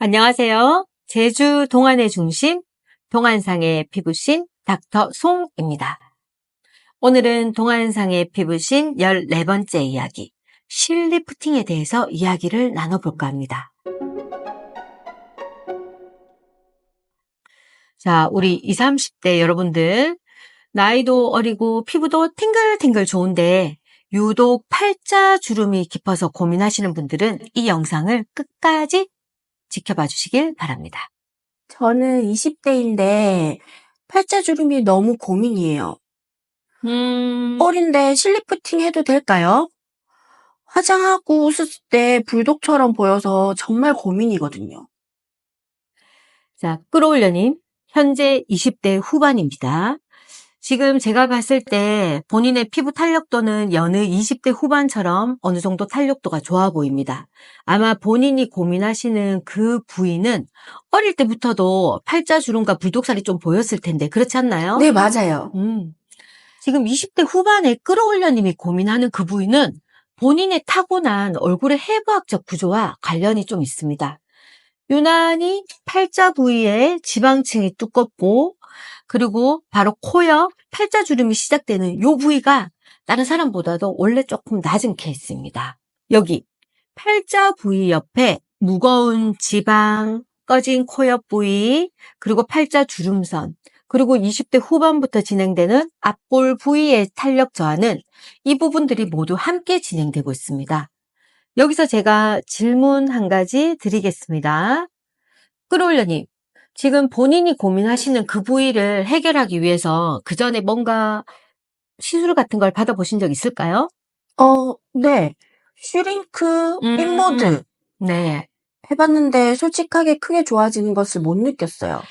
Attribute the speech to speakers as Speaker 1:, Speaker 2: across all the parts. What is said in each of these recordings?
Speaker 1: 안녕하세요. 제주 동안의 중심, 동안상의 피부신 닥터 송입니다. 오늘은 동안상의 피부신 14번째 이야기, 실리프팅에 대해서 이야기를 나눠볼까 합니다. 자, 우리 20, 30대 여러분들, 나이도 어리고 피부도 탱글탱글 좋은데 유독 팔자주름이 깊어서 고민하시는 분들은 이 영상을 끝까지 지켜봐 주시길 바랍니다.
Speaker 2: 저는 20대인데 팔자주름이 너무 고민이에요. 어린데 실리프팅 해도 될까요? 화장하고 웃을 때 불독처럼 보여서 정말 고민이거든요.
Speaker 1: 자, 끌어올려님, 현재 20대 후반입니다. 지금 제가 봤을 때 본인의 피부 탄력도는 여느 20대 후반처럼 어느 정도 탄력도가 좋아 보입니다. 아마 본인이 고민하시는 그 부위는 어릴 때부터도 팔자주름과 불독살이 좀 보였을 텐데 그렇지 않나요?
Speaker 2: 네, 맞아요.
Speaker 1: 지금 20대 후반에 끌어올려님이 고민하는 그 부위는 본인의 타고난 얼굴의 해부학적 구조와 관련이 좀 있습니다. 유난히 팔자 부위에 지방층이 두껍고 그리고 바로 코 옆 팔자주름이 시작되는 이 부위가 다른 사람보다도 원래 조금 낮은 케이스입니다. 여기 팔자 부위 옆에 무거운 지방, 꺼진 코 옆 부위, 그리고 팔자주름선, 그리고 20대 후반부터 진행되는 앞볼 부위의 탄력 저하는 이 부분들이 모두 함께 진행되고 있습니다. 여기서 제가 질문 한 가지 드리겠습니다. 끌어올려님, 지금 본인이 고민하시는 그 부위를 해결하기 위해서 그 전에 뭔가 시술 같은 걸 받아보신 적 있을까요?
Speaker 2: 네. 슈링크, 인모드
Speaker 1: 네.
Speaker 2: 해봤는데 솔직하게 크게 좋아지는 것을 못 느꼈어요.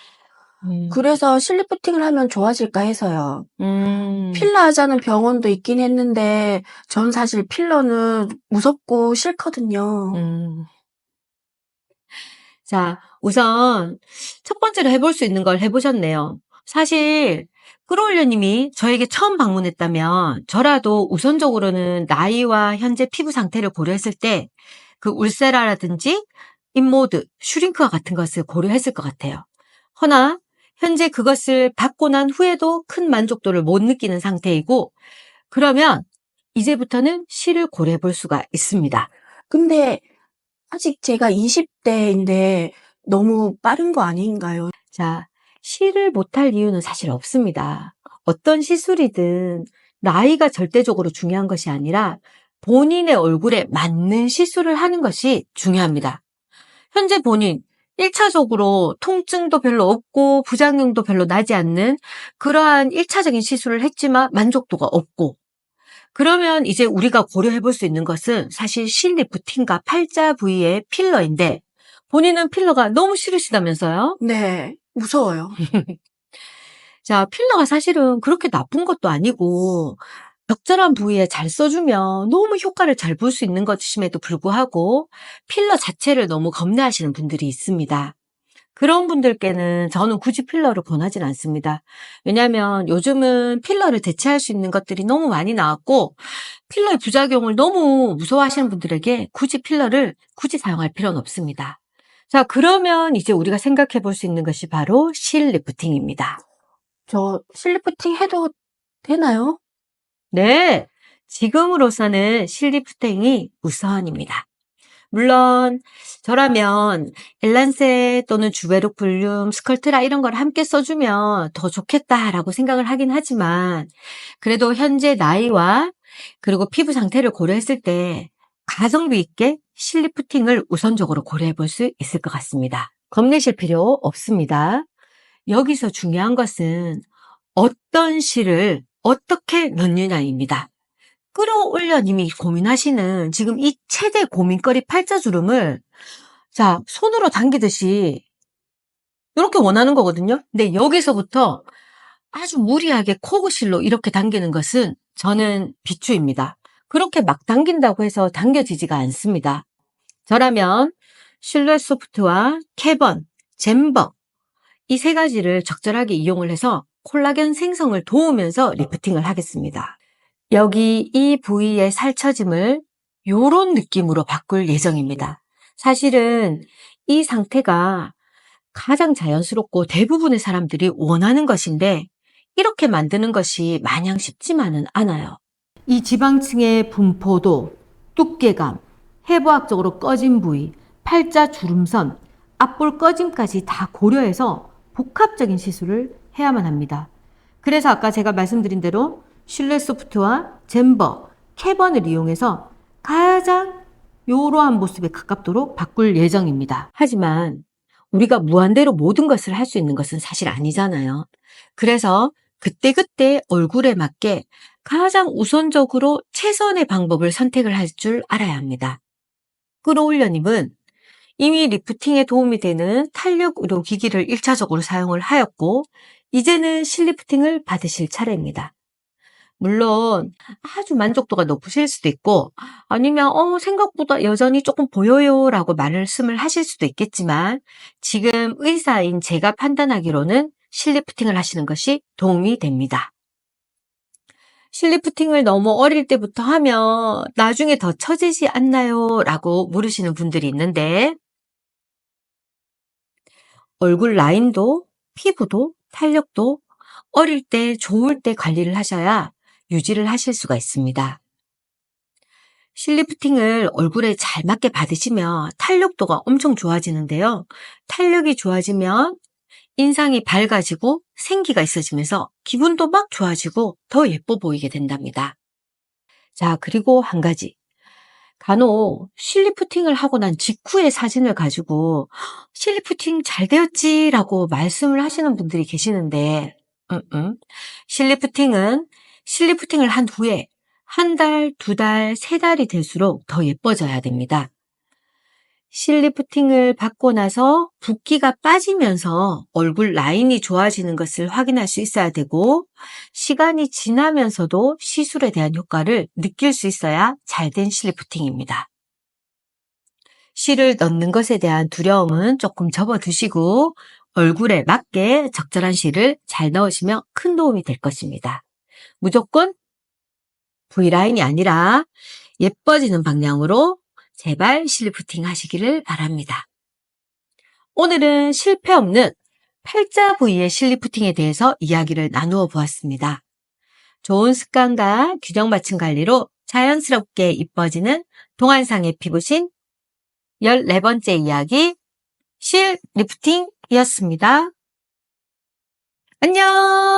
Speaker 2: 그래서 실리프팅을 하면 좋아질까 해서요. 필러 하자는 병원도 있긴 했는데 전 사실 필러는 무섭고 싫거든요.
Speaker 1: 자, 우선 첫 번째로 해볼 수 있는 걸 해보셨네요. 사실 끌어올려님이 저에게 처음 방문했다면 저라도 우선적으로는 나이와 현재 피부 상태를 고려했을 때 그 울세라라든지 인모드, 슈링크와 같은 것을 고려했을 것 같아요. 허나 현재 그것을 받고 난 후에도 큰 만족도를 못 느끼는 상태이고 그러면 이제부터는 실을 고려해 볼 수가 있습니다.
Speaker 2: 근데 아직 제가 20대인데 너무 빠른 거 아닌가요?
Speaker 1: 자, 실을 못할 이유는 사실 없습니다. 어떤 시술이든 나이가 절대적으로 중요한 것이 아니라 본인의 얼굴에 맞는 시술을 하는 것이 중요합니다. 현재 본인 1차적으로 통증도 별로 없고 부작용도 별로 나지 않는 그러한 1차적인 시술을 했지만 만족도가 없고 그러면 이제 우리가 고려해 볼 수 있는 것은 사실 실리프팅과 팔자 부위의 필러인데 본인은 필러가 너무 싫으시다면서요?
Speaker 2: 네, 무서워요.
Speaker 1: 자, 필러가 사실은 그렇게 나쁜 것도 아니고 적절한 부위에 잘 써주면 너무 효과를 잘 볼 수 있는 것임에도 불구하고 필러 자체를 너무 겁내하시는 분들이 있습니다. 그런 분들께는 저는 굳이 필러를 권하진 않습니다. 왜냐하면 요즘은 필러를 대체할 수 있는 것들이 너무 많이 나왔고 필러의 부작용을 너무 무서워하시는 분들에게 굳이 필러를 굳이 사용할 필요는 없습니다. 자, 그러면 이제 우리가 생각해 볼 수 있는 것이 바로 실리프팅입니다.
Speaker 2: 저 실리프팅 해도 되나요?
Speaker 1: 네, 지금으로서는 실리프팅이 우선입니다. 물론 저라면 엘란세 또는 주베룩 볼륨, 스컬트라 이런 걸 함께 써주면 더 좋겠다라고 생각을 하긴 하지만 그래도 현재 나이와 그리고 피부 상태를 고려했을 때 가성비 있게 실리프팅을 우선적으로 고려해 볼 수 있을 것 같습니다. 겁내실 필요 없습니다. 여기서 중요한 것은 어떤 실을 어떻게 넣느냐입니다. 끌어올려님이 고민하시는 지금 이 최대 고민거리 팔자주름을 자 손으로 당기듯이 이렇게 원하는 거거든요. 근데 여기서부터 아주 무리하게 코고실로 이렇게 당기는 것은 저는 비추입니다. 그렇게 막 당긴다고 해서 당겨지지가 않습니다. 저라면 실루엣 소프트와 캐번, 잼버 이 세 가지를 적절하게 이용을 해서 콜라겐 생성을 도우면서 리프팅을 하겠습니다. 여기 이 부위의 살처짐을 요런 느낌으로 바꿀 예정입니다. 사실은 이 상태가 가장 자연스럽고 대부분의 사람들이 원하는 것인데 이렇게 만드는 것이 마냥 쉽지만은 않아요. 이 지방층의 분포도, 두께감, 해부학적으로 꺼진 부위, 팔자 주름선, 앞볼 꺼짐까지 다 고려해서 복합적인 시술을 해야만 합니다. 그래서 아까 제가 말씀드린 대로 실내소프트와 잼버, 캐번을 이용해서 가장 요러한 모습에 가깝도록 바꿀 예정입니다. 하지만 우리가 무한대로 모든 것을 할 수 있는 것은 사실 아니잖아요. 그래서 그때그때 얼굴에 맞게 가장 우선적으로 최선의 방법을 선택을 할 줄 알아야 합니다. 끌어올려님은 이미 리프팅에 도움이 되는 탄력 의료기기를 1차적으로 사용을 하였고 이제는 실리프팅을 받으실 차례입니다. 물론 아주 만족도가 높으실 수도 있고 아니면 생각보다 여전히 조금 보여요 라고 말씀을 하실 수도 있겠지만 지금 의사인 제가 판단하기로는 실리프팅을 하시는 것이 도움이 됩니다. 실리프팅을 너무 어릴 때부터 하면 나중에 더 처지지 않나요? 라고 물으시는 분들이 있는데 얼굴 라인도 피부도 탄력도 어릴 때 좋을 때 관리를 하셔야 유지를 하실 수가 있습니다. 실리프팅을 얼굴에 잘 맞게 받으시면 탄력도가 엄청 좋아지는데요. 탄력이 좋아지면 인상이 밝아지고 생기가 있어지면서 기분도 막 좋아지고 더 예뻐 보이게 된답니다. 자, 그리고 한 가지. 간혹 실리프팅을 하고 난 직후의 사진을 가지고 실리프팅 잘 되었지라고 말씀을 하시는 분들이 계시는데 실리프팅을 한 후에 한 달, 두 달, 세 달이 될수록 더 예뻐져야 됩니다. 실리프팅을 받고 나서 붓기가 빠지면서 얼굴 라인이 좋아지는 것을 확인할 수 있어야 되고 시간이 지나면서도 시술에 대한 효과를 느낄 수 있어야 잘된 실리프팅입니다. 실을 넣는 것에 대한 두려움은 조금 접어두시고 얼굴에 맞게 적절한 실을 잘 넣으시면 큰 도움이 될 것입니다. 무조건 V라인이 아니라 예뻐지는 방향으로 제발 실리프팅 하시기를 바랍니다. 오늘은 실패 없는 팔자 부위의 실리프팅에 대해서 이야기를 나누어 보았습니다. 좋은 습관과 균형 맞춤 관리로 자연스럽게 이뻐지는 동안상의 피부신 14번째 이야기 실리프팅이었습니다. 안녕!